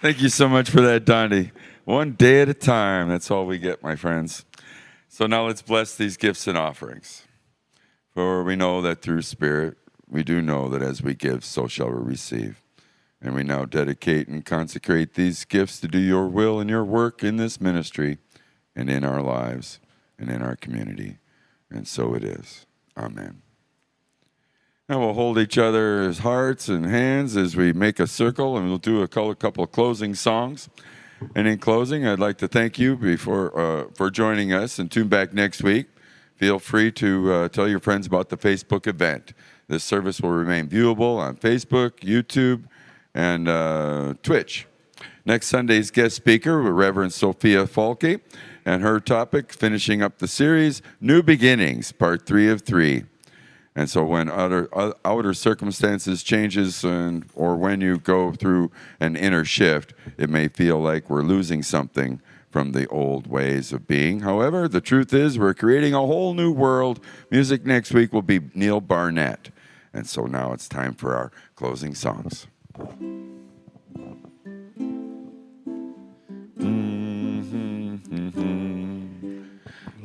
Speaker 2: Thank you so much for that, Dondi. One day at a time, that's all we get, my friends. So now let's bless these gifts and offerings. For we know that through Spirit, we do know that as we give, so shall we receive. And we now dedicate and consecrate these gifts to do your will and your work in this ministry and in our lives and in our community. And so it is. Amen. Now we'll hold each other's hearts and hands as we make a circle, and we'll do a couple of closing songs. And in closing, I'd like to thank you for joining us, and tune back next week. Feel free to tell your friends about the Facebook event. This service will remain viewable on Facebook, YouTube, and Twitch. Next Sunday's guest speaker, Reverend Sophia Falke, and her topic, finishing up the series, New Beginnings, Part 3 of 3. And so when outer circumstances changes or when you go through an inner shift, it may feel like we're losing something from the old ways of being. However, the truth is we're creating a whole new world. Music next week will be Neil Barnett. And so now it's time for our closing songs.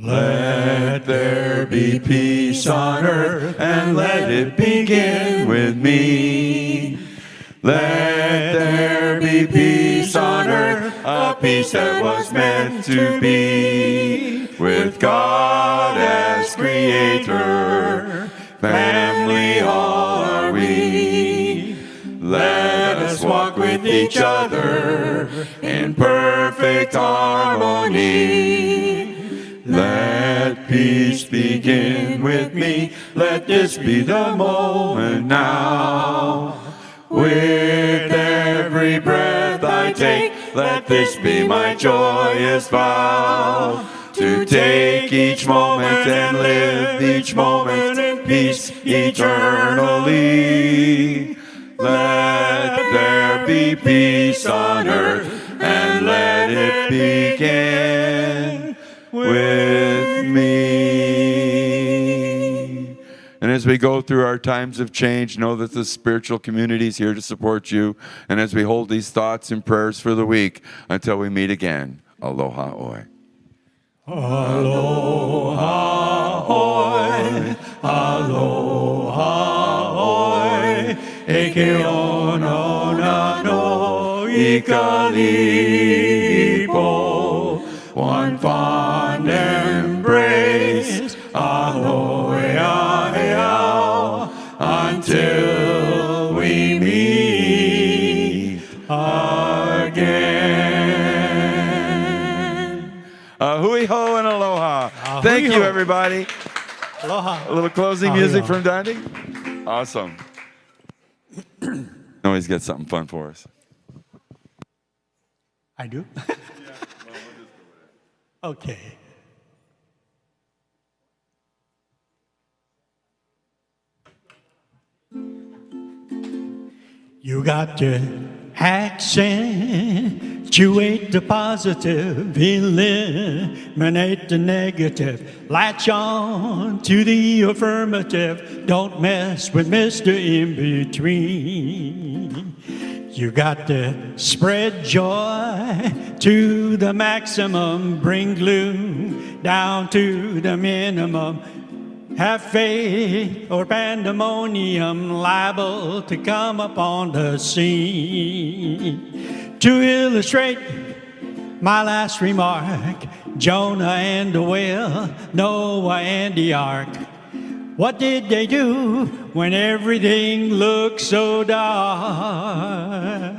Speaker 2: Let there be peace on earth, and let it begin with me. Let there be peace on earth, a peace that was meant to be. With God as creator, family all are we. Let us walk with each other in perfect harmony. Let peace begin with me. Let this be the moment now. With every breath I take, let this be my joyous vow. To take each moment and live each moment in peace eternally. Let there be peace on earth, and let it begin with me. And as we go through our times of change, know that the spiritual community is here to support you. And as we hold these thoughts and prayers for the week, until we meet again, aloha oi. Aloha oi, aloha oi, eke ono na no ikalipo. One fond embrace, ahoy, ahau, until we meet again. Hui ho and aloha. Thank you, everybody.
Speaker 5: Aloha.
Speaker 2: A little closing music from Dundee. Awesome. Now he's got something fun for us.
Speaker 5: I do? Okay. You got to accentuate the positive, eliminate the negative, latch on to the affirmative, don't mess with Mr. In-Between. You got to spread joy to the maximum, bring gloom down to the minimum. Have faith or pandemonium liable to come upon the scene. To illustrate my last remark, Jonah and the whale, Noah and the ark. What did they do when everything looked so dark?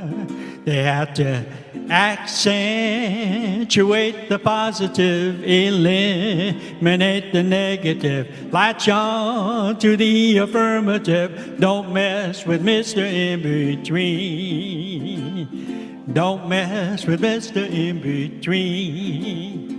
Speaker 5: They had to accentuate the positive, eliminate the negative, latch on to the affirmative, don't mess with Mr. In-Between. Don't mess with Mr. In-Between.